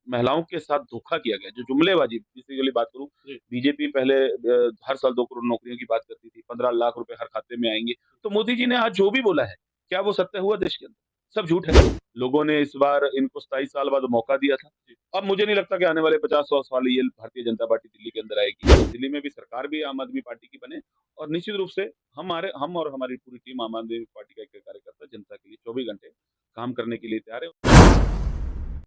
महिलाओं के साथ धोखा किया गया, जो जुमलेबाजी बेसिकली बात करूँ, बीजेपी पहले हर साल 2 करोड़ नौकरियों की बात करती थी, 15 लाख रुपए हर खाते में आएँगे। तो मोदी जी ने आज जो भी बोला है, क्या वो सत्य हुआ देश के अंदर? सब झूठ है। लोगों ने इस बार इनको 27 साल बाद मौका दिया था। अब मुझे नहीं लगता कि आने वाले 50-100 साल ये भारतीय जनता पार्टी दिल्ली के अंदर आएगी। दिल्ली में भी सरकार भी आम आदमी पार्टी की बने और निश्चित रूप से हम और हमारी पूरी टीम आम आदमी पार्टी का एक कार्यकर्ता जनता के लिए 24 घंटे काम करने के लिए तैयार है।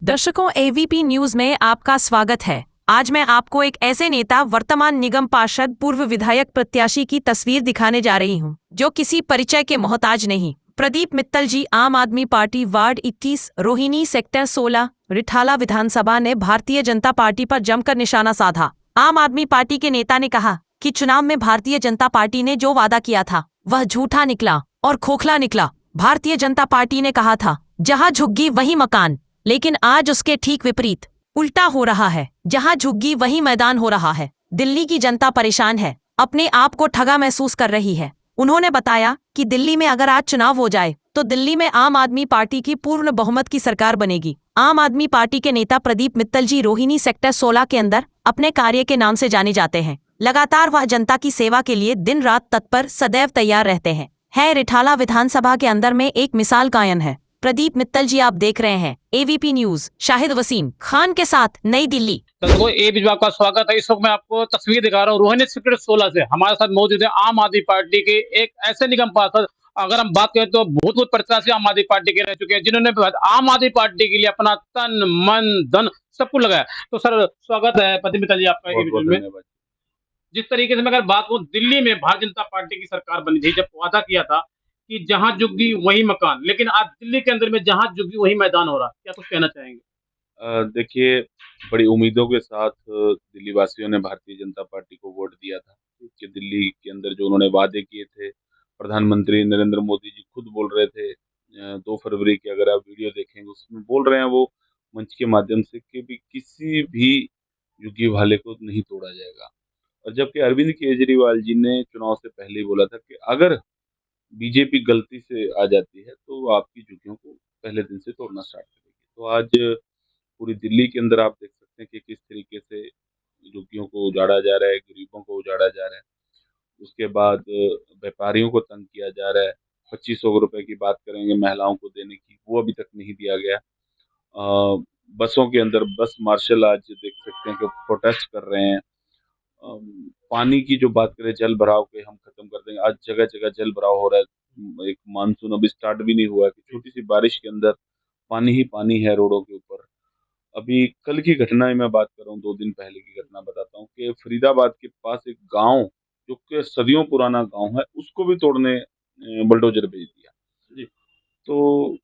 दर्शकों, एवीपी न्यूज में आपका स्वागत है। आज मैं आपको एक ऐसे नेता, वर्तमान निगम पार्षद, पूर्व विधायक प्रत्याशी की तस्वीर दिखाने जा रही हूं, जो किसी परिचय के मोहताज नहीं। प्रदीप मित्तल जी, आम आदमी पार्टी, वार्ड 21, रोहिणी, सेक्टर 16, रिठाला विधानसभा ने भारतीय जनता पार्टी पर जमकर निशाना साधा। आम आदमी पार्टी के नेता ने कहा कि चुनाव में भारतीय जनता पार्टी ने जो वादा किया था वह झूठा निकला और खोखला निकला। भारतीय जनता पार्टी ने कहा था जहां झुग्गी वही मकान, लेकिन आज उसके ठीक विपरीत उल्टा हो रहा है। जहां झुग्गी वही मैदान हो रहा है। दिल्ली की जनता परेशान है, अपने आप को ठगा महसूस कर रही है। उन्होंने बताया कि दिल्ली में अगर आज चुनाव हो जाए तो दिल्ली में आम आदमी पार्टी की पूर्ण बहुमत की सरकार बनेगी। आम आदमी पार्टी के नेता प्रदीप मित्तल जी रोहिणी सेक्टर 16 के अंदर अपने कार्य के नाम से जाने जाते हैं। लगातार वह जनता की सेवा के लिए दिन रात तत्पर, सदैव तैयार रहते हैं। रिठाला विधानसभा के अंदर में एक मिसाल कायम है। प्रदीप मित्तल जी, आप देख रहे हैं एवीपी न्यूज। शाहिद वसीम खान के साथ, नई दिल्ली। दर्शकों, एबीपी आपका स्वागत है। इस वक्त मैं आपको तस्वीर दिखा रहा हूँ रोहिणी सेक्टर 16 से। हमारे साथ मौजूद है आम आदमी पार्टी के एक ऐसे निगम पार्षद, अगर हम बात करें तो भूतपूर्व प्रत्याशी आम आदमी पार्टी के रह चुके हैं, जिन्होंने आम आदमी पार्टी के लिए अपना तन मन धन सब कुछ लगाया। तो सर, स्वागत है प्रदीप मित्तल जी आपका एबीपी में। जिस तरीके से मैं अगर बात करूँ, दिल्ली में भारतीय जनता पार्टी की सरकार बनी थी, जब वादा किया था कि जहां झुग्गी वही मकान, लेकिन आज दिल्ली के अंदर में जहां झुग्गी वही मैदान हो रहा है। क्या कुछ कहना चाहेंगे? देखिए, बड़ी उम्मीदों के साथ दिल्ली वासियों ने भारतीय जनता पार्टी को वोट दिया था कि दिल्ली के अंदर जो उन्होंने वादे किए थे, प्रधानमंत्री नरेंद्र मोदी जी खुद बोल रहे थे 2 फरवरी की अगर आप वीडियो देखेंगे उसमें बोल रहे हैं वो मंच के माध्यम से कि भी किसी भी झुग्गी वाले को नहीं तोड़ा जाएगा। और जबकि अरविंद केजरीवाल जी ने चुनाव से पहले ही बोला था कि अगर बीजेपी गलती से आ जाती है तो वो आपकी झुग्गियों को पहले दिन से तोड़ना स्टार्ट करेगी। तो आज पूरी दिल्ली के अंदर आप देख सकते हैं कि किस तरीके से झुग्गियों को उजाड़ा जा रहा है, गरीबों को उजाड़ा जा रहा है। उसके बाद व्यापारियों को तंग किया जा रहा है। 2500 रुपए की बात करेंगे महिलाओं को देने की, वो अभी तक नहीं दिया गया। बसों के अंदर बस मार्शल आज देख सकते हैं कि प्रोटेस्ट कर रहे हैं। पानी की जो बात करें, जल भराव के हम खत्म कर देंगे। आज जगह-जगह जल भराव हो रहा है। एक मानसून अभी स्टार्ट भी नहीं हुआ है कि छोटी-सी बारिश के अंदर पानी ही पानी है रोडों के ऊपर। अभी कल की घटना है, मैं बात कर रहा हूँ, 2 दिन पहले की घटना बताता हूँ कि फरीदाबाद के पास एक गाँव, जो कि सदियों पुराना गाँव है, उसको भी तोड़ने बुलडोज़र भेज दिया। जी। तो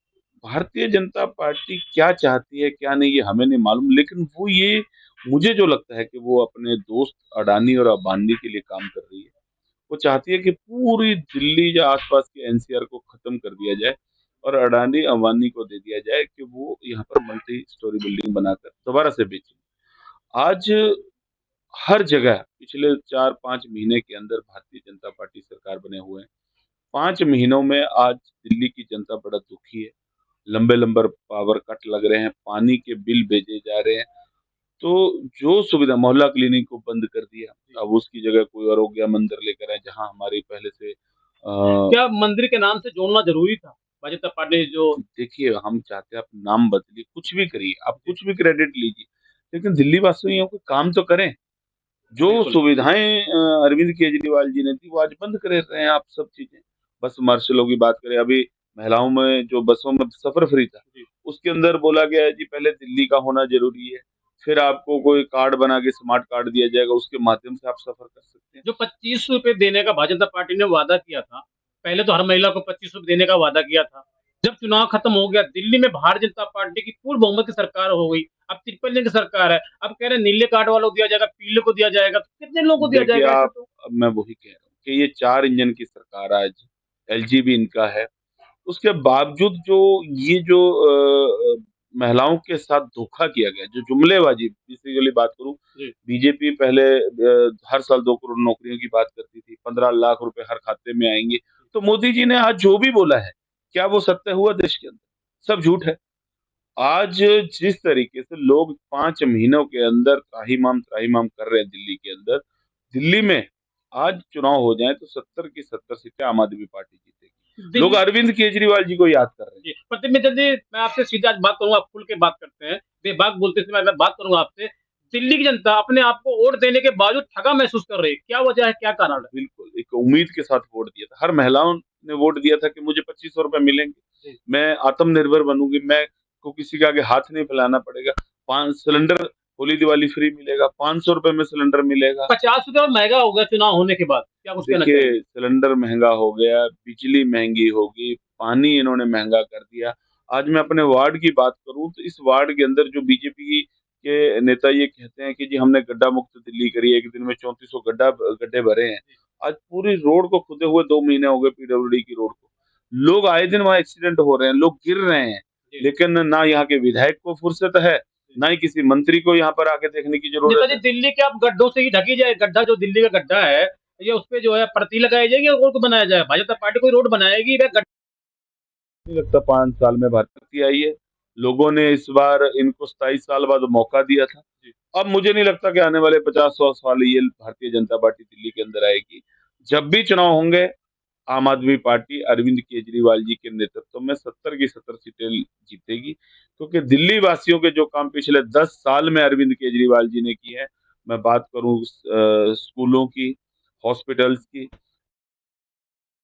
भारतीय जनता पार्टी क्या चाहती है, क्या नहीं, ये हमें नहीं मालूम, लेकिन वो ये मुझे जो लगता है कि वो अपने दोस्त अडानी और अंबानी के लिए काम कर रही है। वो चाहती है कि पूरी दिल्ली या आस-पास के एनसीआर को खत्म कर दिया जाए और अडानी, अंबानी को दे दिया जाए कि वो यहाँ पर मल्टी स्टोरी बिल्डिंग बनाकर दोबारा से बेचें। आज हर जगह पिछले 4-5 महीने के अंदर भारतीय जनता पार्टी सरकार बने हुए हैं। 5 महीनों में आज दिल्ली की जनता बड़ा दुखी है। लंबे-लंबे पावर कट लग रहे हैं, पानी के बिल भेजे जा रहे हैं। तो जो सुविधा, मोहल्ला क्लिनिक को बंद कर दिया, अब उसकी जगह कोई आरोग्य मंदिर लेकर आए, जहाँ हमारी पहले से क्या मंदिर के नाम से जोड़ना ज़रूरी था? भाजपा पार्टी जो देखिए, हम चाहते हैं आप नाम बदलिए, कुछ भी करिए, आप कुछ भी क्रेडिट लीजिए, लेकिन दिल्ली वासियों को काम तो करें। जो बिल्कुल। सुविधाएँ अरविंद केजरीवाल जी ने दी, वो आज बंद कर रहे हैं आप सब चीज़ें। बस मार्शलों की बात करें, अभी महिलाओं में जो बसों में सफ़र फ्री था, उसके अंदर बोला गया है जी पहले दिल्ली का होना ज़रूरी है, फिर आपको कोई कार्ड बना के स्मार्ट कार्ड दिया जाएगा, उसके माध्यम से आप सफ़र कर सकते हैं। जो ₹25 देने का भारतीय जनता पार्टी ने वादा किया था, पहले तो हर महिला को ₹25 देने का वादा किया था। जब चुनाव खत्म हो गया, दिल्ली में भारतीय जनता पार्टी की पूर्ण बहुमत की सरकार हो गई। अब ट्रिपल इंजन की सरकार है। अब कह रहे हैं नीले कार्ड वालों को दिया जाएगा, पीले को दिया जाएगा। तो कितने लोगों को दिया देखिए जाएगा ऐसे आप, तो? अब मैं वही कह रहा हूँ कि ये 4 इंजन की सरकार आज, एलजी भी इनका है। उसके बावजूद जो ये जो महिलाओं के साथ धोखा किया गया, जो जुमलेबाजी बेसिकली बात करूँ, बीजेपी पहले हर साल 2 करोड़ नौकरियों की बात करती थी, 15 लाख रुपए हर खाते में आएँगे। तो मोदी जी ने आज जो भी बोला है, क्या वो सत्य हुआ देश के अंदर? सब झूठ है। आज जिस तरीके से लोग 5 महीनों के अंदर त्राहिमाम कर रहे हैं दिल्ली के अंदर, दिल्ली में आज चुनाव हो जाएँ तो 70 की 70 सीटें आम आदमी पार्टी जीतेगी। लोग दिल्ली अरविंद केजरीवाल जी को याद कर रहे हैं। जी, प्रतिम मित्तर जी, मैं आपसे सीधा आज बात करूँगा, आप खुल के बात करते हैं। बेबाक बोलते समय मैं बात करूँगा आपसे। दिल्ली की जनता अपने आप को वोट देने के बावजूद ठगा महसूस कर रही है। क्या वजह है, क्या कारण है? बिल्कुल, एक उम्मीद के साथ वोट दिया था। हर महिलाओं ने वोट दिया था कि मुझे ₹2500 मिलेंगे, जी, मैं आत्मनिर्भर बनूँगी, मैं को किसी के आगे हाथ नहीं फैलाना पड़ेगा। 5 सिलेंडर होली-दिवाली फ्री मिलेगा, ₹500 में सिलेंडर मिलेगा। ₹50 और महँगा हो गया चुनाव होने के बाद। क्या कुछ कहना देखिए, चाहेंगे? सिलेंडर महँगा हो गया, बिजली महँगी हो गई, पानी इन्होंने महँगा कर दिया। आज मैं अपने वार्ड की बात करूँ तो इस वार्ड के अंदर जो बीजेपी के नेता ये कहते हैं कि जी हमने गड्ढा मुक्त दिल्ली करी है, एक दिन में 3400 गड्ढे भरे हैं। आज पूरी रोड को खुदे हुए 2 महीने हो गए पीडब्ल्यूडी की रोड को। लोग आए दिन वहाँ एक्सीडेंट हो रहे हैं, लोग गिर रहे हैं, जी, लेकिन ना यहाँ के विधायक को फुर्सत है, ना ही किसी मंत्री को यहाँ पर आके देखने की ज़रूरत नेताजी है। दिल्ली के अब गड्ढों से ही ढकी जाए, गड्ढा जो दिल्ली का गड्ढा है, ये उसपे जो है पर्ची लगाई जाएगी और रोड बनाया जाए। भाजपा पार्टी कोई रोड बनाएगी वह नहीं लगता 5 साल में भारत आई है। लोगों ने इस बार इनको 27 साल बाद मौका दिया था। अब मुझे नहीं लगता कि आने वाले 50-100 साल ये भारतीय जनता पार्टी दिल्ली के अंदर आएगी। जब भी चुनाव होंगे, आम आदमी पार्टी अरविंद केजरीवाल जी के नेतृत्व में 70 की 70 सीटें जीतेगी। क्योंकि दिल्ली वासियों के जो काम पिछले 10 साल में अरविंद केजरीवाल जी ने किए हैं, मैं बात करूँ स्कूलों की, हॉस्पिटल्स की,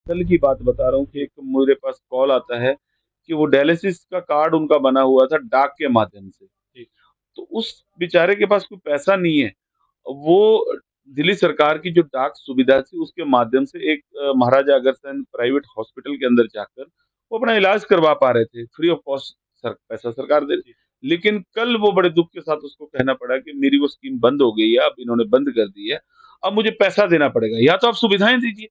कल की बात बता रहा हूँ कि एक मेरे पास कॉल आता है कि वो डायलिसिस का कार्ड उनका बना हुआ था डाक के माध्यम से। जी, तो उस बेचारे के पास कोई पैसा नहीं है। वो दिल्ली सरकार की जो डाक सुविधा थी उसके माध्यम से एक महाराजा अग्रसेन प्राइवेट हॉस्पिटल के अंदर जाकर वो अपना इलाज करवा पा रहे थे। फ्री ऑफ कॉस्ट पैसा सरकार दे रही। लेकिन कल वो बड़े दुःख के साथ उसको कहना पड़ा कि मेरी वो स्कीम बंद हो गई है, अब इन्होंने बंद कर दी है। अब मुझे पैसा देना पड़ेगा, या तो आप सुविधाएँ दीजिए।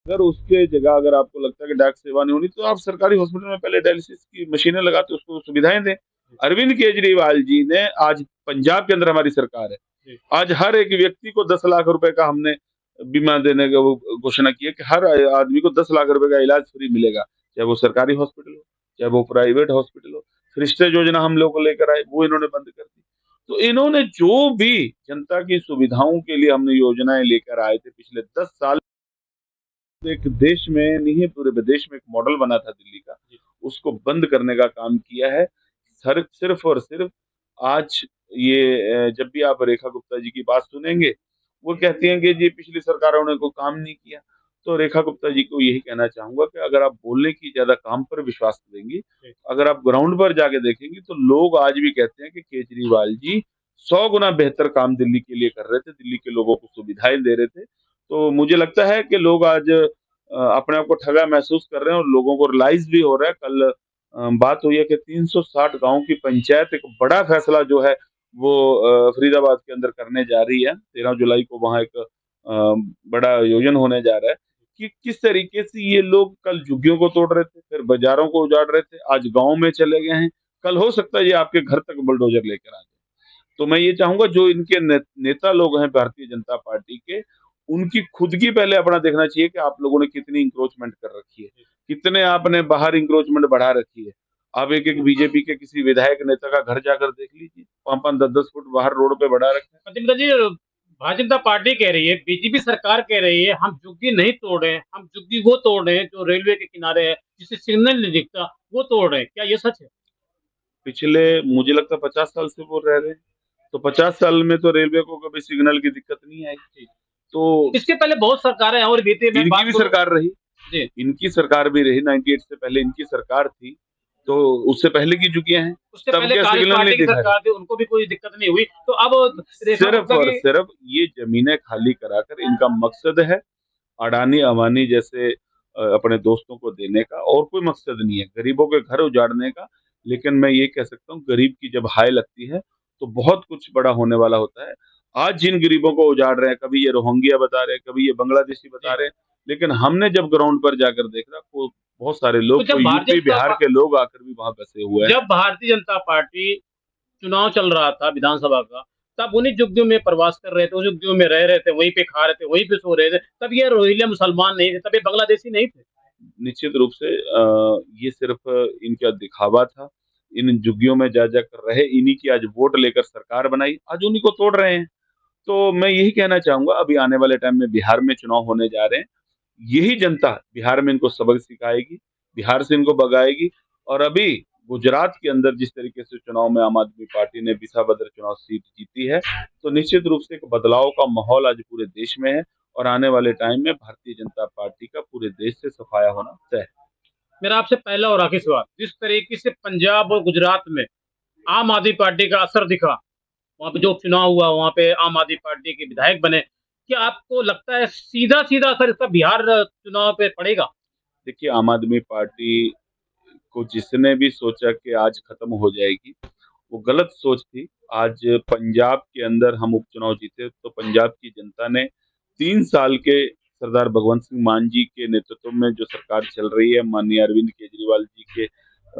अगर उसके जगह अगर आपको लगता है कि डाक सेवा नहीं होनी, तो आप सरकारी हॉस्पिटल में पहले डायलिसिस की मशीनें लगा के उसको सुविधाएँ दें। अरविंद केजरीवाल जी ने आज पंजाब के अंदर हमारी सरकार है। जी, आज हर एक व्यक्ति को 10 लाख रुपए का हमने बीमा देने का वो घोषणा की है कि हर आदमी को 10 लाख रुपए का इलाज फ्री मिलेगा, चाहे वो सरकारी हॉस्पिटल हो, चाहे वो प्राइवेट हॉस्पिटल हो। सृष्टि योजना हम लोग को लेकर आए, वो इन्होंने बंद कर दी। तो इन्होंने जो भी जनता की सुविधाओं के लिए हमने योजनाएँ लेकर आए थे पिछले 10 साल, एक देश में नहीं है पूरे विदेश में एक मॉडल बना था दिल्ली का, उसको बंद करने का काम किया है। सिर्फ़ और सिर्फ़ आज ये जब भी आप रेखा गुप्ता जी की बात सुनेंगे, वो कहती हैं कि जी पिछली सरकारों ने कोई काम नहीं किया। तो रेखा गुप्ता जी को यही कहना चाहूँगा कि अगर आप बोलने की ज़्यादा काम पर विश्वास करेंगी, अगर आप ग्राउंड पर जाके देखेंगी तो लोग आज भी कहते हैं कि केजरीवाल जी 100 गुना बेहतर काम दिल्ली के लिए कर रहे थे, दिल्ली के लोगों को सुविधाएँ दे रहे थे। तो मुझे लगता है कि लोग आज अपने आप को ठगा महसूस कर रहे हैं और लोगों को रियलाइज़ भी हो रहा है। कल बात हुई है कि 360 गाँव की पंचायत एक बड़ा फैसला जो है वो फरीदाबाद के अंदर करने जा रही है। 13 जुलाई को वहाँ एक बड़ा आयोजन होने जा रहा है कि किस तरीके से ये लोग कल झुग्गियों को तोड़ रहे थे, फिर बाज़ारों को उजाड़ रहे थे, आज गाँव में चले गए हैं। कल हो सकता है ये आपके घर तक बुलडोज़र लेकर आ जाएँ। तो मैं ये चाहूँगा जो इनके नेता लोग हैं भारतीय जनता पार्टी के, उनकी खुद की पहले अपना देखना चाहिए कि आप लोगों ने कितनी एंक्रोचमेंट कर रखी है। कितने आपने बाहर एंक्रोचमेंट बढ़ा रखी है। आप एक-एक बीजेपी के किसी विधायक नेता का घर जाकर देख लीजिए, 5-5, 10-10 फुट बाहर रोड पे बढ़ा रखा है। प्रतिम जी, भारतीय जनता पार्टी कह रही है, बीजेपी सरकार कह रही है, हम झुग्गी नहीं तोड़ रहे हैं, हम झुग्गी वो तोड़ रहे हैं जो रेलवे के किनारे है, जिसे सिग्नल नहीं दिखता, वो तोड़ रहे हैं। क्या ये सच है? पिछले मुझे लगता है 50 साल से वो रह रहे हैं, तो 50 साल में तो रेलवे को कभी सिग्नल की दिक्कत नहीं आई। तो इसके पहले बहुत सरकारें और बीती, मैं इनकी बात भी करूँ सरकार रही। जी, इनकी सरकार भी रही, 98 से पहले इनकी सरकार थी, तो उससे पहले की चुकियाँ हैं, उससे तब पहले क्या कांग्रेस सिग्नल पार्टी नहीं की दिखा रहे? सरकार थी, उनको भी कोई दिक्कत नहीं हुई। तो अब रेखा सिर्फ गुप्ता और की सिर्फ ये ज़मीनें खाली कराकर इनका मकसद है अडानी-अम्बानी जैसे अपने दोस्तों को देने का, और कोई मकसद नहीं है, गरीबों के घर उजाड़ने का। लेकिन मैं ये कह सकता हूँ गरीब की जब हाय लगती है, तो बहुत कुछ बड़ा होने वाला होता है। आज जिन गरीबों को उजाड़ रहे हैं, कभी ये रोहिंग्या बता रहे हैं, कभी ये बांग्लादेशी बता जी, रहे हैं, लेकिन हमने जब ग्राउंड पर जाकर देखा को बहुत सारे तो लोग, जब तो भारतीय यूपी, जनता बिहार पा के लोग आकर भी वहाँ बसे हुए हैं। जब भारतीय जनता पार्टी चुनाव चल रहा था विधानसभा का, तब उन्हीं झुग्गियों में प्रवास कर रहे थे, उन झुग्गियों में रह रहे थे, वहीं पे खा रहे थे, वहीं पे सो रहे थे। तब ये रोहिंग्या मुसलमान नहीं थे, तब ये बांग्लादेशी नहीं थे। निश्चित रूप से ये सिर्फ़ इनका दिखावा था। इन झुग्गियों में जा जाकर रहे, इन्हीं की आज वोट लेकर सरकार बनाई, आज उन्हीं को तोड़ रहे हैं। तो मैं यही कहना चाहूँगा, अभी आने वाले टाइम में बिहार में चुनाव होने जा रहे हैं। यही जनता बिहार में इनको सबक सिखाएगी, बिहार से इनको भगाएगी। और अभी गुजरात के अंदर जिस तरीके से चुनाव में आम आदमी पार्टी ने विसावदर चुनाव सीट जीती है, तो निश्चित रूप से एक बदलाव का माहौल आज पूरे देश में है और आने वाले टाइम में भारतीय जनता पार्टी का पूरे देश से सफाया होना तय है। मेरा आपसे पहला और आखिरी सवाल, जिस तरीके से पंजाब और गुजरात में आम आदमी पार्टी का असर दिखा, वहाँ पे जो उपचुनाव हुआ, वहाँ पे आम आदमी पार्टी के विधायक बने, क्या आपको लगता है सीधा-सीधा असर इसका बिहार चुनाव पे पड़ेगा? देखिए, आम आदमी पार्टी को जिसने भी सोचा कि आज खत्म हो जाएगी, वो गलत सोच थी। आज पंजाब के अंदर हम उपचुनाव जीते तो पंजाब की जनता ने 3 साल के सरदार भगवंत सिंह मान जी के नेतृत्व में जो सरकार चल रही है, माननीय अरविंद केजरीवाल जी के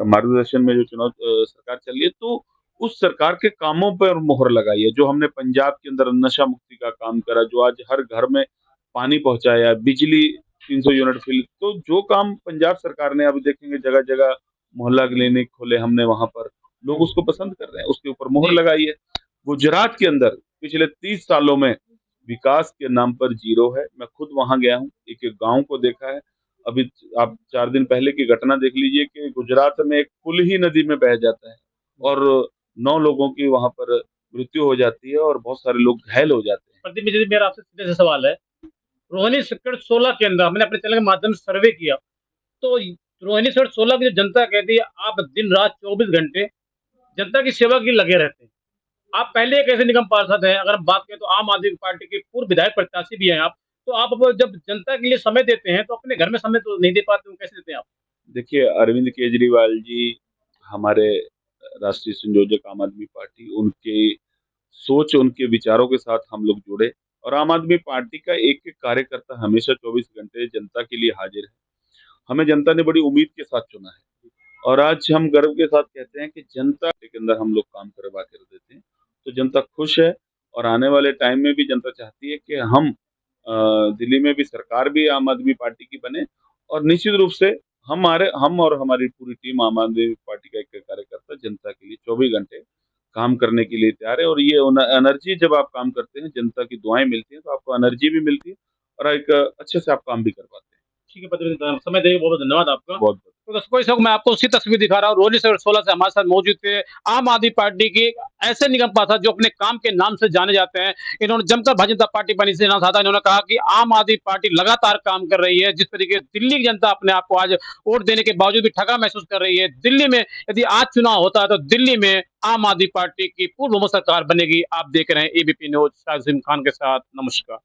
मार्गदर्शन में जो चुनाव सरकार चल रही है, तो उस सरकार के कामों पर मोहर लगाई है। जो हमने पंजाब के अंदर नशा मुक्ति का काम करा, जो आज हर घर में पानी पहुँचाया, बिजली 300 यूनिट फ्री, तो जो काम पंजाब सरकार ने, अभी देखेंगे जगह-जगह मोहल्ला क्लिनिक खोले हमने वहाँ पर, लोग उसको पसंद कर रहे हैं, उसके ऊपर मोहर जी। लगाई है। गुजरात के अंदर पिछले 30 सालों में विकास के नाम पर ज़ीरो है। मैं खुद वहाँ गया हूँ, एक-एक गाँव को देखा है। अभी आप 4 दिन पहले की घटना देख लीजिए कि गुजरात में एक पुल ही नदी में बह जाता है और 9 लोगों की वहाँ पर मृत्यु हो जाती है और बहुत सारे लोग घायल हो जाते हैं। प्रदीप जी, मेरा आपसे सीधे से सवाल है, रोहिणी सेक्टर 16 के अंदर हमने अपने चैनल के माध्यम से सर्वे किया, तो रोहिणी सेक्टर 16 की जो जनता कहती है, आप दिन-रात 24 घंटे जनता की सेवा के लिए लगे रहते हैं। आप पहले एक ऐसे निगम पार्षद हैं, अगर हम बात करें तो आम आदमी पार्टी के पूर्व विधायक प्रत्याशी भी हैं आप, तो आप अब जब जनता के लिए समय देते हैं, तो अपने घर में समय तो नहीं दे पाते हो, कैसे देते हैं आप? देखिए, अरविंद केजरीवाल जी हमारे राष्ट्रीय संयोजक आम आदमी पार्टी, उनकी सोच, उनके विचारों के साथ हम लोग जुड़े और आम आदमी पार्टी का एक-एक कार्यकर्ता हमेशा 24 घंटे जनता के लिए हाज़िर है। हमें जनता ने बड़ी उम्मीद के साथ चुना है और आज हम गर्व के साथ कहते हैं कि जनता के अंदर हम लोग काम करवा कर देते हैं, तो जनता खुश है और आने वाले टाइम में भी जनता चाहती है कि हम दिल्ली में भी सरकार भी आम आदमी पार्टी की बने और निश्चित रूप से हम और हमारी पूरी टीम आम आदमी पार्टी का एक कार्यकर्ता जनता के लिए 24 घंटे काम करने के लिए तैयार है और ये एनर्जी जब आप काम करते हैं, जनता की दुआएँ मिलती हैं, तो आपको एनर्जी भी मिलती है और एक अच्छे से आप काम भी कर पाते हैं। ठीक है, प्रतिनिधि समय देने के लिए बहुत-बहुत धन्यवाद आपका। बहुत-बहुत तो दर्शकों, इस वक्त मैं आपको उसी तस्वीर दिखा रहा हूँ, रोहिणी सेक्टर 16 से हमारे साथ मौजूद थे आम आदमी पार्टी के ऐसे निगम पार्षद जो अपने काम के नाम से जाने जाते हैं। इन्होंने जमकर भारतीय जनता पार्टी पर निशाना साधा। इन्होंने कहा कि आम आदमी पार्टी लगातार काम कर रही है। जिस तरीके से दिल्ली की जनता अपने आप को आज वोट देने के बावजूद भी ठगा महसूस कर रही है। दिल्ली में यदि आज चुनाव होता है तो दिल्ली में आम आदमी पार्टी की पूर्ण बहुमत सरकार बनेगी। आप देख रहे हैं एबीपी न्यूज़, शाहज़ीम खान के साथ। नमस्कार।